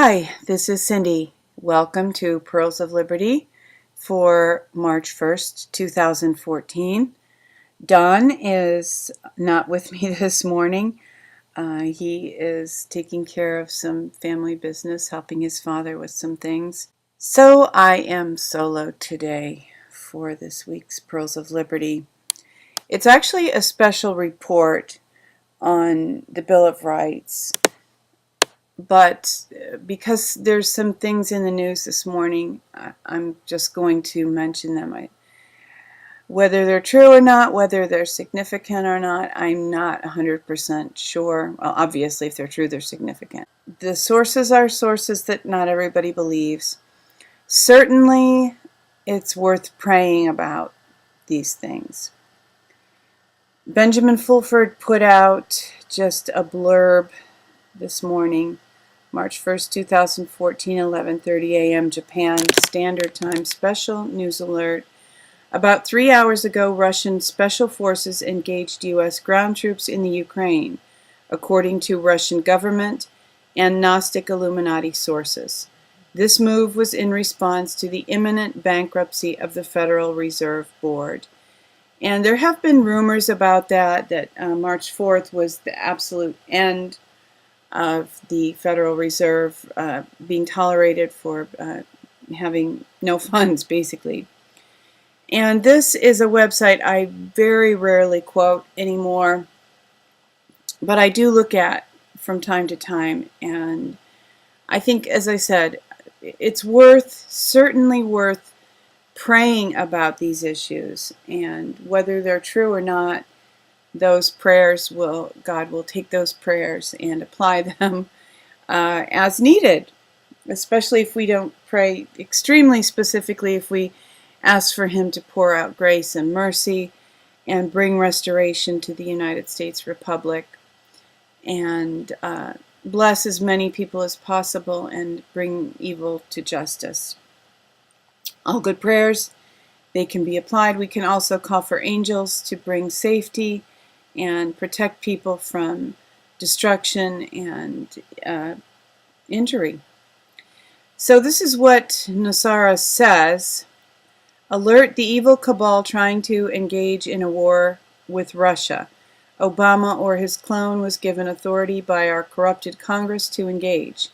Hi, this is Cindy. Welcome to Pearls of Liberty for March 1st, 2014. Don is not with me this morning. He is taking care of some family business, helping his father with some things. So I am solo today for this week's Pearls of Liberty. It's actually a special report on the Bill of Rights. But because there's some things in the news this morning, I'm just going to mention them. Whether they're true or not, whether they're significant or not, I'm not 100% sure. Well, obviously, if they're true, they're significant. The sources are sources that not everybody believes. Certainly, it's worth praying about these things. Benjamin Fulford put out just a blurb this morning. March 1st, 2014, 11:30 a.m. Japan Standard Time special news alert. About 3 hours ago, Russian special forces engaged U.S. ground troops in the Ukraine, according to Russian government and Gnostic Illuminati sources. This move was in response to the imminent bankruptcy of the Federal Reserve Board. And there have been rumors about that March 4th was the absolute end of the Federal Reserve being tolerated for having no funds, basically. And this is a website I very rarely quote anymore, but I do look at from time to time. And I think, as I said, it's certainly worth praying about these issues, and whether they're true or not, God will take those prayers and apply them as needed, especially if we don't pray extremely specifically, if we ask for Him to pour out grace and mercy and bring restoration to the United States Republic and bless as many people as possible and bring evil to justice. All good prayers, they can be applied. We can also call for angels to bring safety and protect people from destruction and injury. So this is what Nasara says. Alert the evil cabal trying to engage in a war with Russia. Obama or his clone was given authority by our corrupted Congress to engage.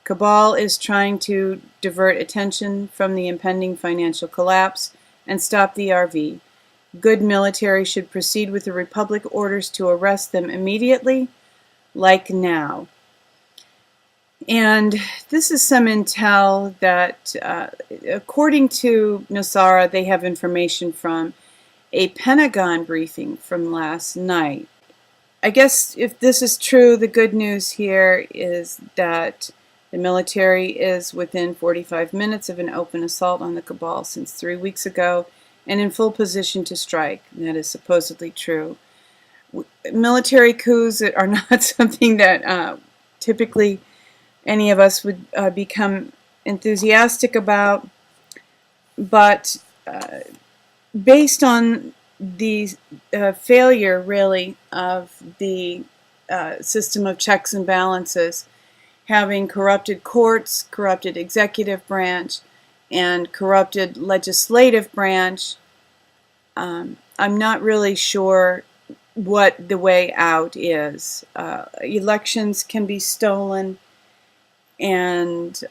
Cabal is trying to divert attention from the impending financial collapse and stop the RV. Good military should proceed with the Republic orders to arrest them immediately, like now. And this is some intel that, according to Nasara, they have information from a Pentagon briefing from last night. I guess if this is true, the good news here is that the military is within 45 minutes of an open assault on the cabal since 3 weeks ago, and in full position to strike. That is supposedly true. Military coups are not something that typically any of us would become enthusiastic about, but based on the failure, really, of the system of checks and balances, having corrupted courts, corrupted executive branch, and corrupted legislative branch, I'm not really sure what the way out is. Elections can be stolen, and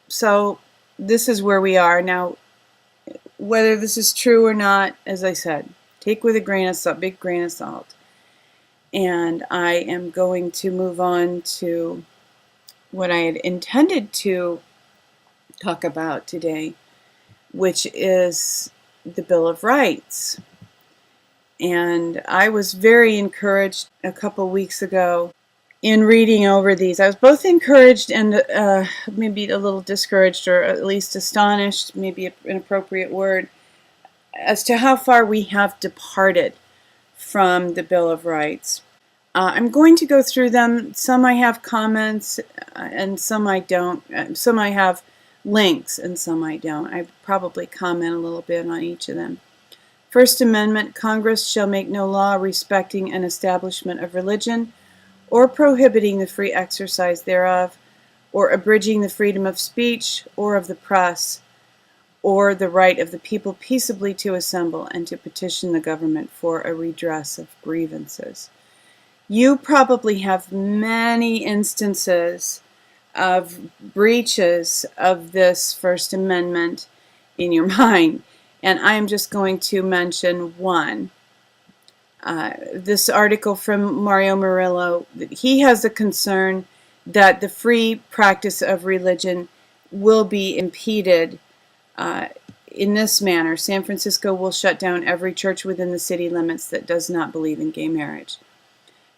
so this is where we are now. Whether this is true or not, as I said, take with a grain of salt, big grain of salt. And I am going to move on to what I had intended to talk about today, which is the Bill of Rights. And I was very encouraged a couple weeks ago in reading over these. I was both encouraged and maybe a little discouraged, or at least astonished, maybe an appropriate word, as to how far we have departed from the Bill of Rights. I'm going to go through them. Some I have comments and some I don't. Some I have links and some I don't. I probably comment a little bit on each of them. First Amendment, Congress shall make no law respecting an establishment of religion or prohibiting the free exercise thereof, or abridging the freedom of speech or of the press, or the right of the people peaceably to assemble and to petition the government for a redress of grievances. You probably have many instances of breaches of this First Amendment in your mind, and I am just going to mention one. This article from Mario Murillo, he has a concern that the free practice of religion will be impeded in this manner. San Francisco will shut down every church within the city limits that does not believe in gay marriage.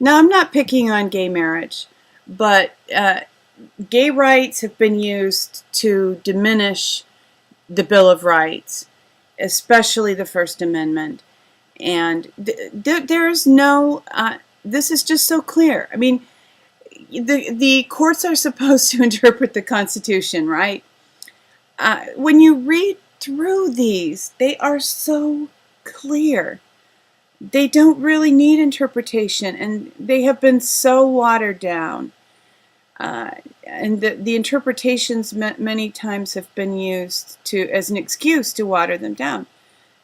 Now, I'm not picking on gay marriage, but gay rights have been used to diminish the Bill of Rights, especially the First Amendment. And there is no, this is just so clear. I mean, the courts are supposed to interpret the Constitution, right? When you read through these, they are so clear. They don't really need interpretation, and they have been so watered down. And the interpretations many times have been used as an excuse to water them down.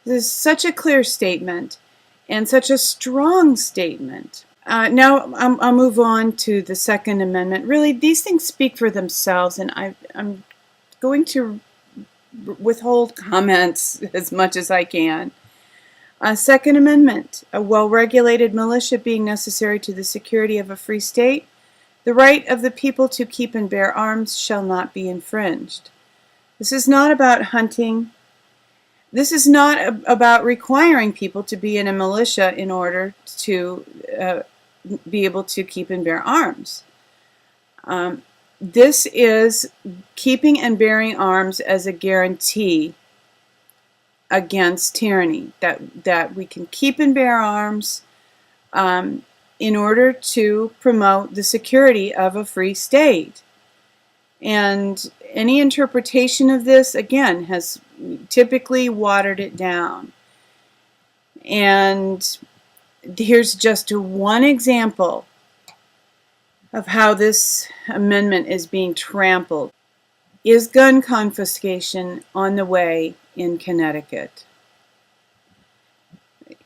This is such a clear statement and such a strong statement. Now I'll move on to the Second Amendment. Really, these things speak for themselves, and I'm going to withhold comments as much as I can. Second Amendment, a well-regulated militia being necessary to the security of a free state, the right of the people to keep and bear arms shall not be infringed. This is not about hunting. This is not about requiring people to be in a militia in order to be able to keep and bear arms. This is keeping and bearing arms as a guarantee against tyranny, that we can keep and bear arms in order to promote the security of a free state. And any interpretation of this, again, has typically watered it down. And here's just one example of how this amendment is being trampled. Is gun confiscation on the way in Connecticut?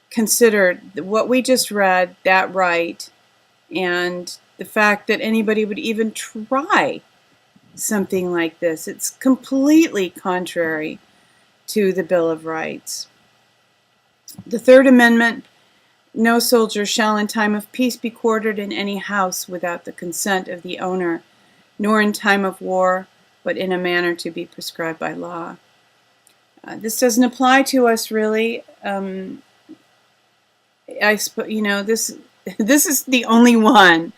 Consider what we just read, that right, and the fact that anybody would even try something like this. It's completely contrary to the Bill of Rights. The Third Amendment, no soldier shall in time of peace be quartered in any house without the consent of the owner, nor in time of war, but in a manner to be prescribed by law. This doesn't apply to us, really. This is the only one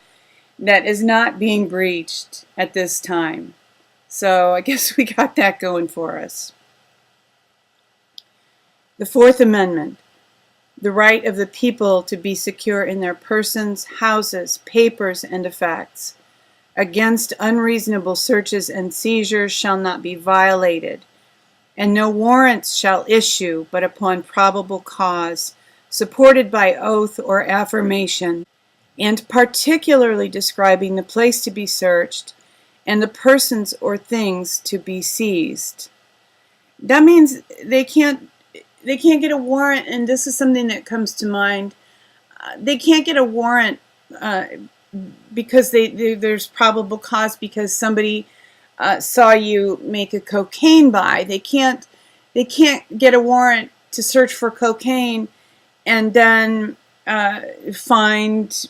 that is not being breached at this time. So I guess we got that going for us. The Fourth Amendment, the right of the people to be secure in their persons, houses, papers, and effects against unreasonable searches and seizures shall not be violated, and no warrants shall issue but upon probable cause, supported by oath or affirmation, and particularly describing the place to be searched and the persons or things to be seized. That means they can't get a warrant, and this is something that comes to mind. They can't get a warrant because there's probable cause because somebody saw you make a cocaine buy. They can't get a warrant to search for cocaine and then find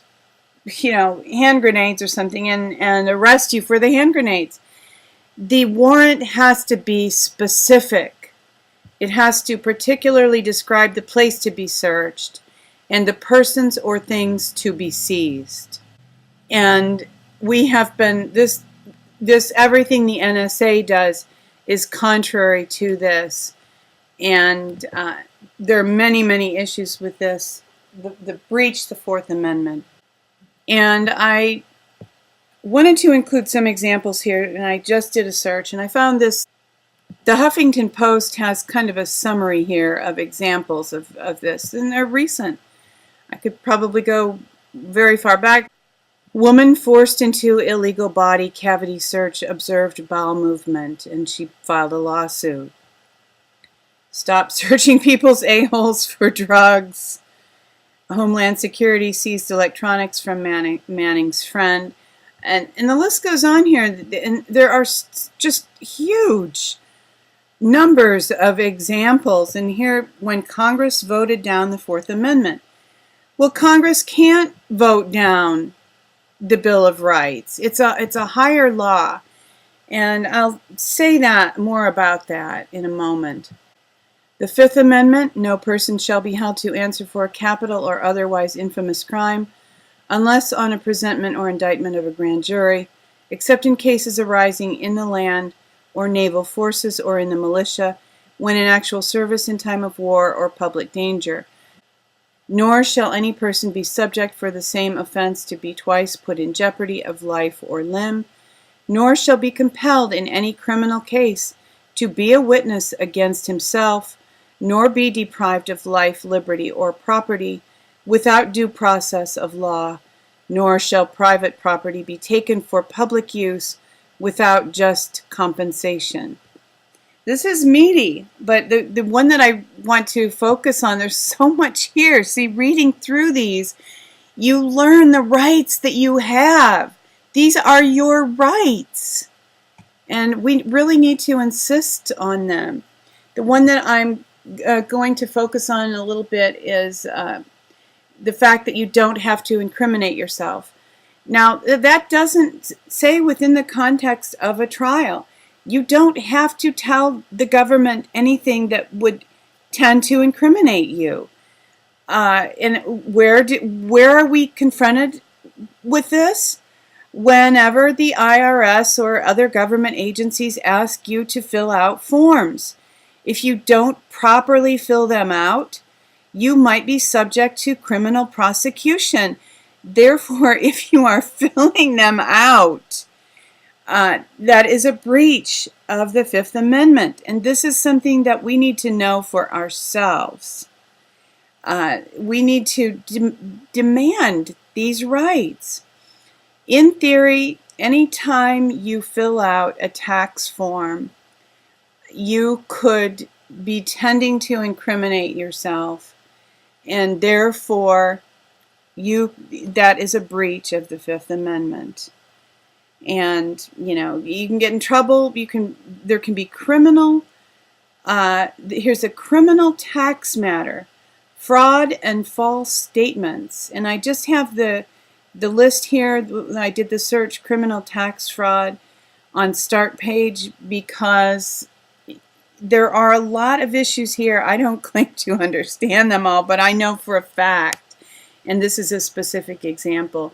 hand grenades or something and arrest you for the hand grenades. The warrant has to be specific. It has to particularly describe the place to be searched and the persons or things to be seized. And we have been, this everything the NSA does is contrary to this. And there are many, many issues with this, the breach the Fourth Amendment. And I wanted to include some examples here, and I just did a search, and I found this. The Huffington Post has kind of a summary here of examples of this, and they're recent. I could probably go very far back. Woman forced into illegal body cavity search, observed bowel movement, and she filed a lawsuit. Stop searching people's a-holes for drugs. Homeland Security seized electronics from Manning's friend. And the list goes on here. And there are just huge numbers of examples. And here, when Congress voted down the Fourth Amendment. Well, Congress can't vote down the Bill of Rights. It's a higher law. And I'll say that more about that in a moment. The Fifth Amendment, no person shall be held to answer for a capital or otherwise infamous crime, unless on a presentment or indictment of a grand jury, except in cases arising in the land or naval forces or in the militia, when in actual service in time of war or public danger. Nor shall any person be subject for the same offense to be twice put in jeopardy of life or limb, nor shall be compelled in any criminal case to be a witness against himself, nor be deprived of life, liberty, or property without due process of law, nor shall private property be taken for public use without just compensation. This is meaty, but the one that I want to focus on, there's so much here. See, reading through these, you learn the rights that you have. These are your rights, and we really need to insist on them. The one that I'm going to focus on a little bit is the fact that you don't have to incriminate yourself. Now, that doesn't say within the context of a trial. You don't have to tell the government anything that would tend to incriminate you. And where are we confronted with this? Whenever the IRS or other government agencies ask you to fill out forms. If you don't properly fill them out, you might be subject to criminal prosecution. Therefore, if you are filling them out, that is a breach of the Fifth Amendment. And this is something that we need to know for ourselves. We need to demand these rights. In theory, anytime you fill out a tax form, you could be tending to incriminate yourself, and therefore that is a breach of the Fifth Amendment. And you can get in trouble. There can be criminal. Here's a criminal tax matter, fraud and false statements. And I just have the list here. I did the search criminal tax fraud on Start page because there are a lot of issues here. I don't claim to understand them all, but I know for a fact, and this is a specific example,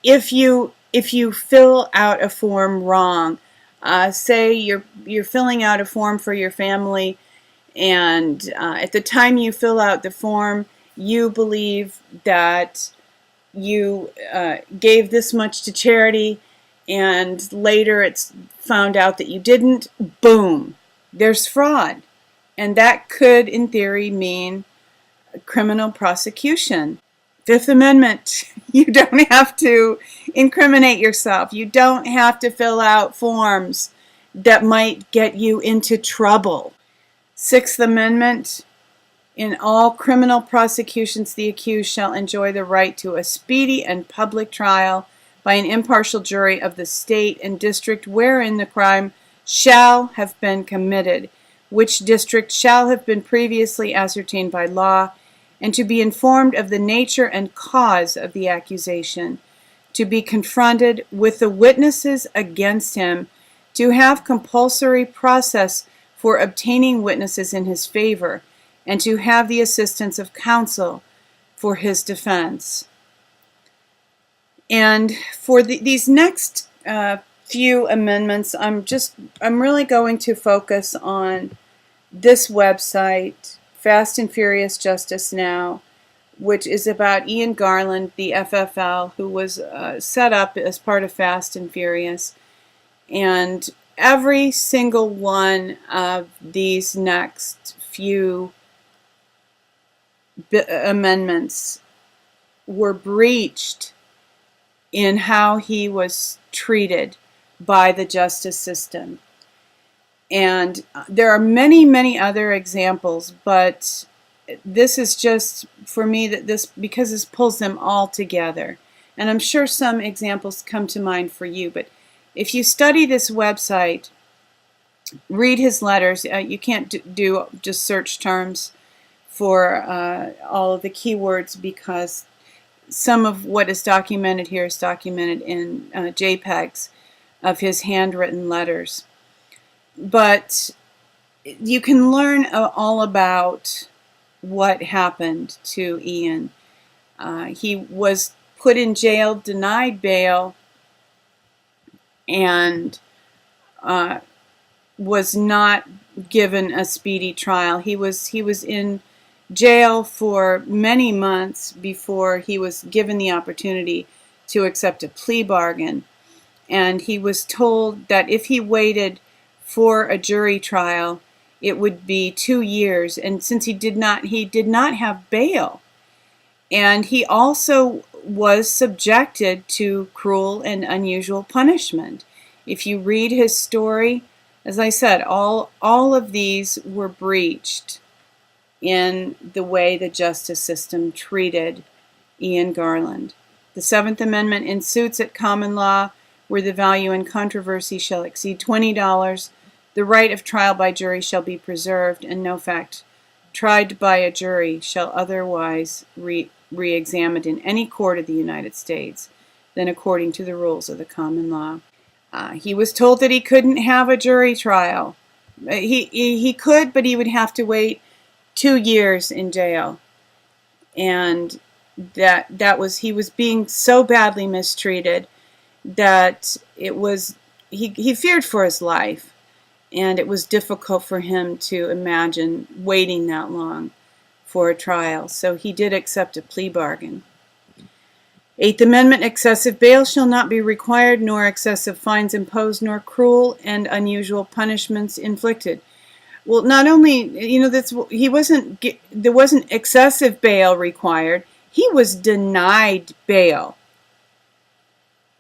if you fill out a form wrong, say you're filling out a form for your family, and at the time you fill out the form, you believe that you gave this much to charity, and later it's found out that you didn't. Boom, there's fraud, and that could, in theory, mean criminal prosecution. Fifth Amendment, you don't have to incriminate yourself. You don't have to fill out forms that might get you into trouble. Sixth Amendment, in all criminal prosecutions, the accused shall enjoy the right to a speedy and public trial by an impartial jury of the state and district wherein the crime shall have been committed, which district shall have been previously ascertained by law, and to be informed of the nature and cause of the accusation, to be confronted with the witnesses against him, to have compulsory process for obtaining witnesses in his favor, and to have the assistance of counsel for his defense. And for these next few amendments, I'm really going to focus on this website, Fast and Furious Justice Now, which is about Ian Garland, the FFL, who was set up as part of Fast and Furious. And every single one of these next few amendments were breached in how he was treated by the justice system. And there are many, many other examples, but this is just, for me, because this pulls them all together. And I'm sure some examples come to mind for you, but if you study this website, read his letters. You can't do just search terms for all of the keywords, because some of what is documented here is documented in JPEGs of his handwritten letters. But you can learn all about what happened to Ian. He was put in jail, denied bail, and was not given a speedy trial. He was in jail for many months before he was given the opportunity to accept a plea bargain. And he was told that if he waited for a jury trial, it would be 2 years. And since he did not have bail. And he also was subjected to cruel and unusual punishment. If you read his story, as I said, all of these were breached in the way the justice system treated Ian Garland. The Seventh Amendment, in suits at common law where the value in controversy shall exceed $20, the right of trial by jury shall be preserved, and no fact tried by a jury shall otherwise re-examined in any court of the United States than according to the rules of the common law. He was told that he couldn't have a jury trial. He could, but he would have to wait 2 years in jail. And he was being so badly mistreated that he feared for his life, and it was difficult for him to imagine waiting that long for a trial. So he did accept a plea bargain. Eighth Amendment, excessive bail shall not be required, nor excessive fines imposed, nor cruel and unusual punishments inflicted. Well, not only, there wasn't excessive bail required, he was denied bail.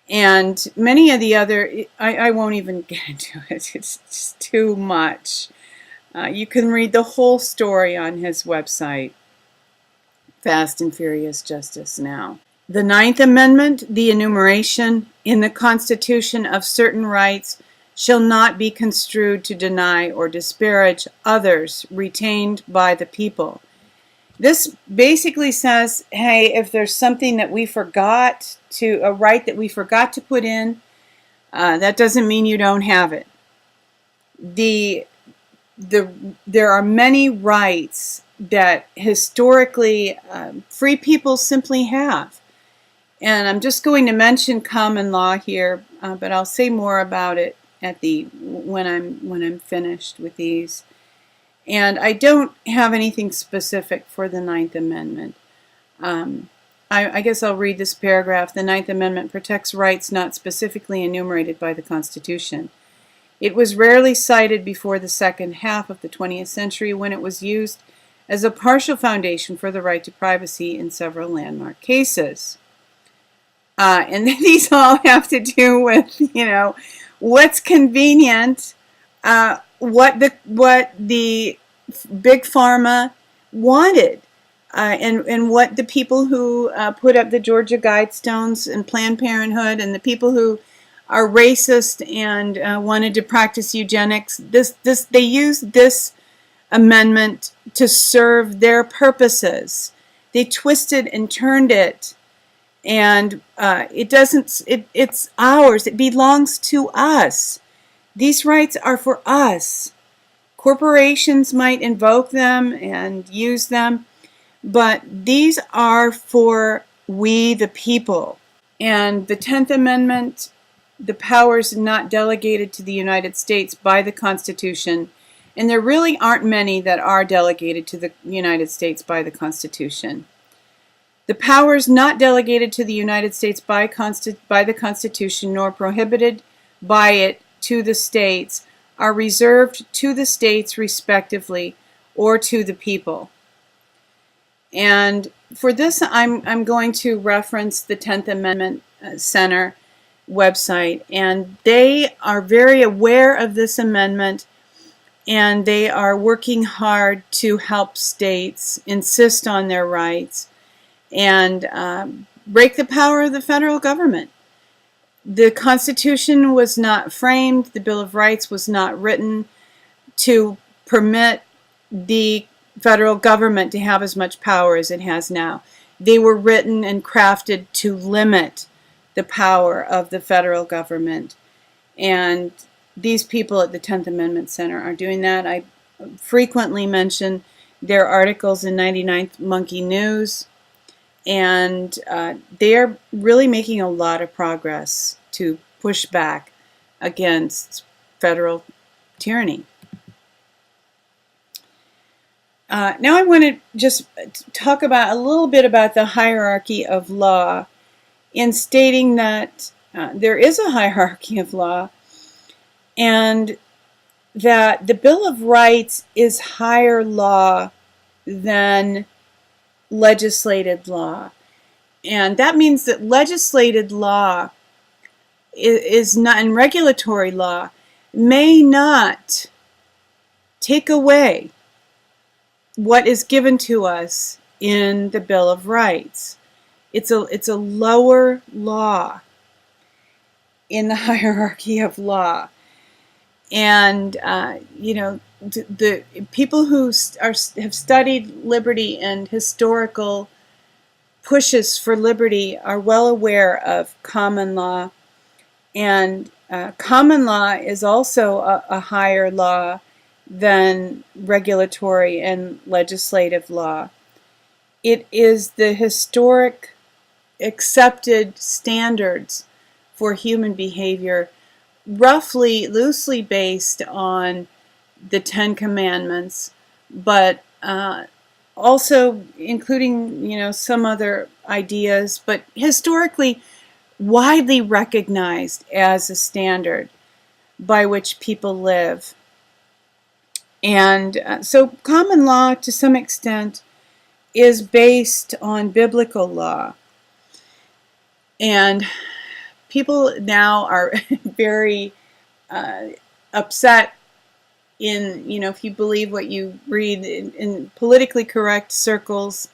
And many of the other, I won't even get into it, it's just too much. You can read the whole story on his website, Fast and Furious Justice Now. The Ninth Amendment, the enumeration in the Constitution of certain rights shall not be construed to deny or disparage others retained by the people. This basically says, hey, if there's something that we forgot a right that we forgot to put in, that doesn't mean you don't have it. There are many rights that historically free people simply have. And I'm just going to mention common law here, but I'll say more about it when I'm finished with these. And I don't have anything specific for the Ninth Amendment. I guess I'll read this paragraph. The Ninth Amendment protects rights not specifically enumerated by the Constitution. It was rarely cited before the second half of the 20th century, when it was used as a partial foundation for the right to privacy in several landmark cases. And these all have to do with, what's convenient, what the big pharma wanted, and what the people who put up the Georgia Guidestones and Planned Parenthood, and the people who are racist and wanted to practice eugenics. They used this amendment to serve their purposes. They twisted and turned it. And it's ours. It belongs to us. These rights are for us. Corporations might invoke them and use them, but these are for we the people. And the 10th Amendment, the powers not delegated to the United States by the Constitution, and there really aren't many that are delegated to the United States by the Constitution. The powers not delegated to the United States by the Constitution, nor prohibited by it to the states, are reserved to the states respectively, or to the people. And for this, I'm going to reference the 10th Amendment Center website, and they are very aware of this amendment, and they are working hard to help states insist on their rights and break the power of the federal government. The Constitution was not framed, the Bill of Rights was not written to permit the federal government to have as much power as it has now. They were written and crafted to limit the power of the federal government. And these people at the 10th Amendment Center are doing that. I frequently mention their articles in 99th Monkey News, and they are really making a lot of progress to push back against federal tyranny. Now I want to just talk about a little bit about the hierarchy of law, in stating that there is a hierarchy of law, and that the Bill of Rights is higher law than legislated law. And that means that legislated law is not, and regulatory law may not take away what is given to us in the Bill of Rights. It's a lower law in the hierarchy of law. And, the people who have studied liberty and historical pushes for liberty are well aware of common law. And common law is also a higher law than regulatory and legislative law. It is the historic accepted standards for human behavior, roughly, loosely based on the Ten Commandments, but also including, some other ideas, but historically widely recognized as a standard by which people live. And so common law, to some extent, is based on biblical law. And people now are very upset if you believe what you read in politically correct circles.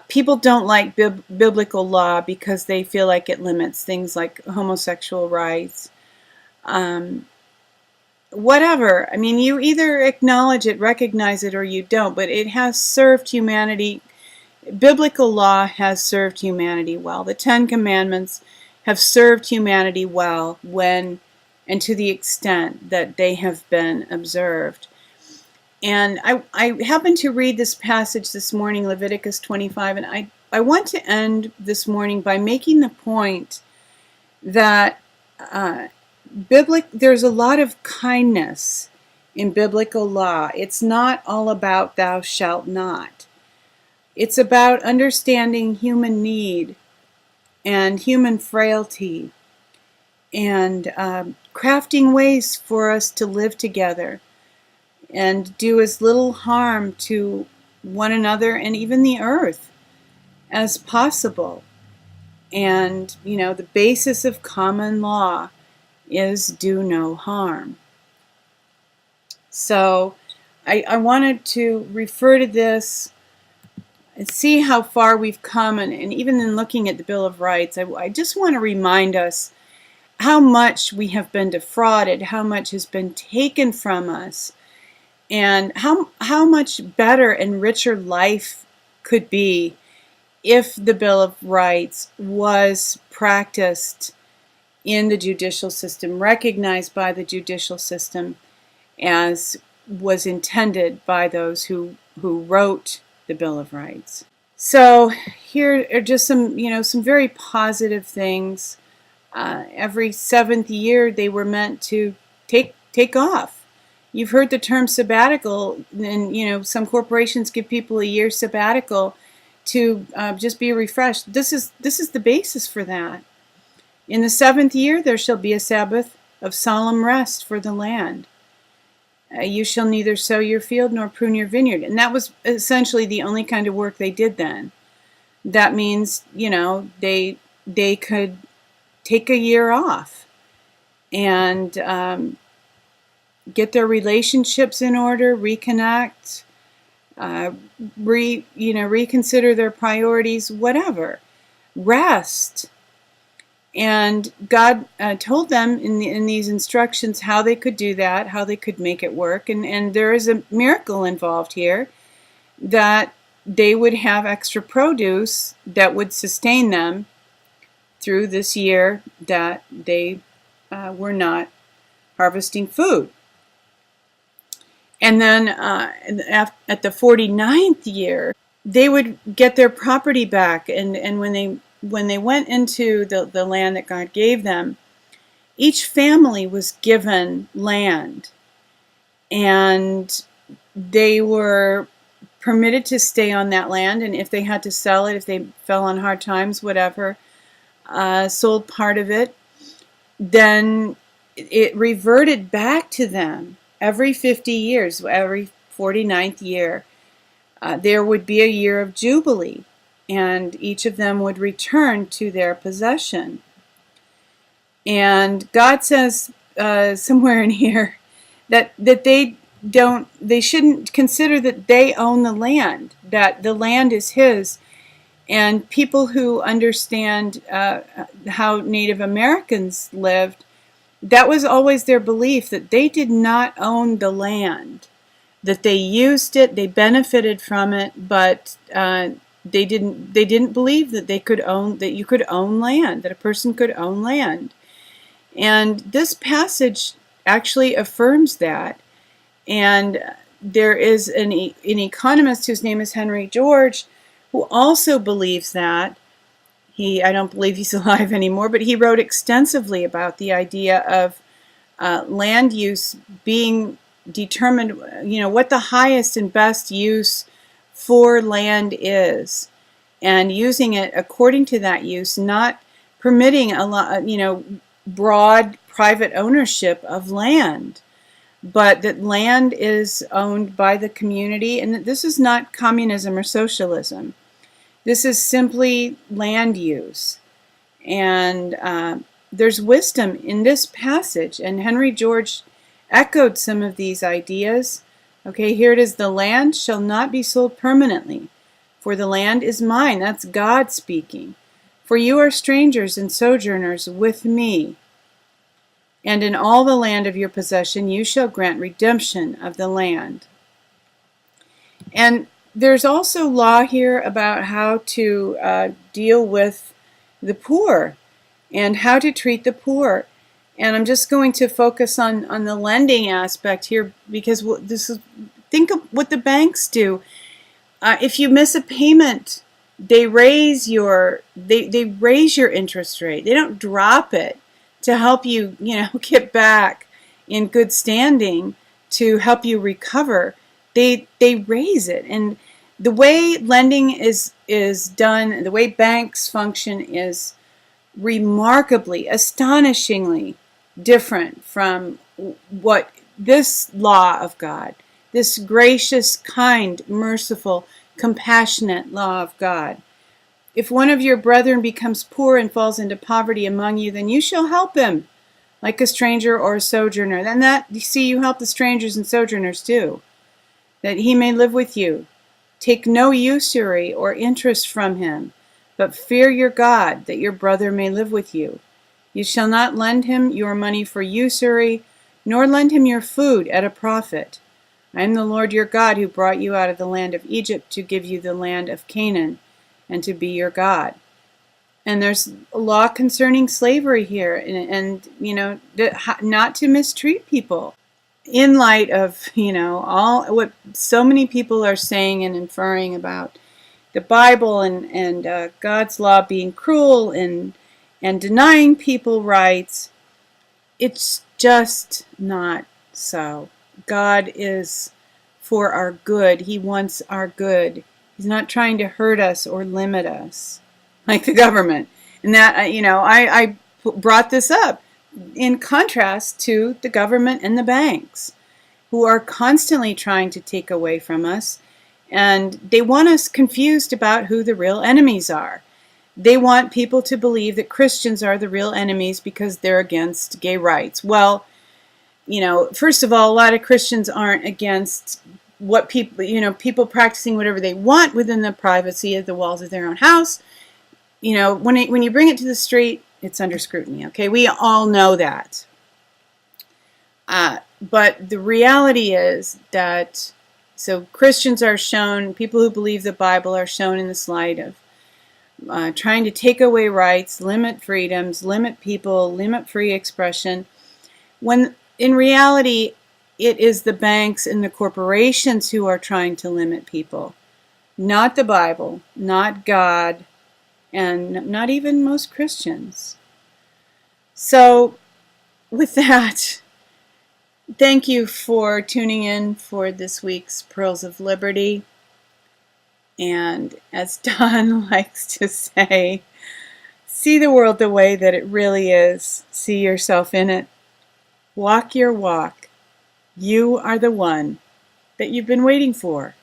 People don't like biblical law because they feel like it limits things like homosexual rights. Whatever. I mean, you either acknowledge it, recognize it, or you don't, but it has served humanity. Biblical law has served humanity well. The Ten Commandments have served humanity well when and to the extent that they have been observed. And I happened to read this passage this morning, Leviticus 25, and I want to end this morning by making the point that there's a lot of kindness in biblical law. It's not all about thou shalt not. It's about understanding human need and human frailty and crafting ways for us to live together and do as little harm to one another and even the earth as possible. And, the basis of common law is do no harm. So I wanted to refer to this and see how far we've come. And even in looking at the Bill of Rights, I just want to remind us how much we have been defrauded, how much has been taken from us, and how much better and richer life could be if the Bill of Rights was practiced in the judicial system, recognized by the judicial system as was intended by those who wrote the Bill of Rights. So here are just some very positive things. Every 7th year they were meant to take off. You've heard the term sabbatical, and some corporations give people a year sabbatical to just be refreshed. This is the basis for that. In the 7th year there shall be a Sabbath of solemn rest for the land. You shall neither sow your field nor prune your vineyard. And that was essentially the only kind of work they did then. That means, they could take a year off and get their relationships in order, reconnect, reconsider their priorities, whatever. Rest. And God told them in these instructions how they could do that, how they could make it work. And there is a miracle involved here, that they would have extra produce that would sustain them through this year that they were not harvesting food. And then at the 49th year, they would get their property back. And when they went into the land that God gave them, each family was given land. And they were permitted to stay on that land. And if they had to sell it, if they fell on hard times, whatever, sold part of it, then it reverted back to them. Every 50 years, every 49th year, there would be a year of Jubilee, and each of them would return to their possession. And God says somewhere in here that they shouldn't consider that they own the land, that the land is His. And people who understand how Native Americans lived, that was always their belief, that they did not own the land, that they used it, they benefited from it, but they didn't believe that you could own land, that a person could own land. And this passage actually affirms that. And there is an economist whose name is Henry George, who also believes that. I don't believe he's alive anymore, but he wrote extensively about the idea of land use being determined, what the highest and best use for land is, and using it according to that use, not permitting a lot, broad private ownership of land, but that land is owned by the community, and that this is not communism or socialism. This is simply land use. And there's wisdom in this passage. And Henry George echoed some of these ideas. Okay, here it is. The land shall not be sold permanently, for the land is mine. That's God speaking. For you are strangers and sojourners with me. And in all the land of your possession you shall grant redemption of the land. And there's also law here about how to deal with the poor and how to treat the poor. And I'm just going to focus on the lending aspect here, because think of what the banks do. If you miss a payment, they raise your interest rate. They don't drop it to help you, get back in good standing, to help you recover. They raise it. And the way lending is done, the way banks function, is remarkably, astonishingly different from what this law of God, this gracious, kind, merciful, compassionate law of God. If one of your brethren becomes poor and falls into poverty among you, then you shall help him, like a stranger or a sojourner. Then you help the strangers and sojourners too, that he may live with you. Take no usury or interest from him, but fear your God, that your brother may live with you. You shall not lend him your money for usury, nor lend him your food at a profit. I am the Lord your God, who brought you out of the land of Egypt to give you the land of Canaan, and to be your God. And there's a law concerning slavery here, and not to mistreat people. In light of, all what so many people are saying and inferring about the Bible and God's law being cruel and denying people rights, it's just not so. God is for our good. He wants our good. He's not trying to hurt us or limit us like the government. And that, I brought this up in contrast to the government and the banks, who are constantly trying to take away from us. And they want us confused about who the real enemies are. They want people to believe that Christians are the real enemies because they're against gay rights. Well, first of all, a lot of Christians aren't against what people practicing whatever they want within the privacy of the walls of their own house. When you bring it to the street, it's under scrutiny. Okay, we all know that. But the reality is that, so Christians are shown, people who believe the Bible are shown in this light of trying to take away rights, limit freedoms, limit people, limit free expression, when in reality it is the banks and the corporations who are trying to limit people, not the Bible, not God, and not even most Christians. So with that, thank you for tuning in for this week's Pearls of Liberty. And as Don likes to say, see the world the way that it really is. See yourself in it. Walk your walk. You are the one that you've been waiting for.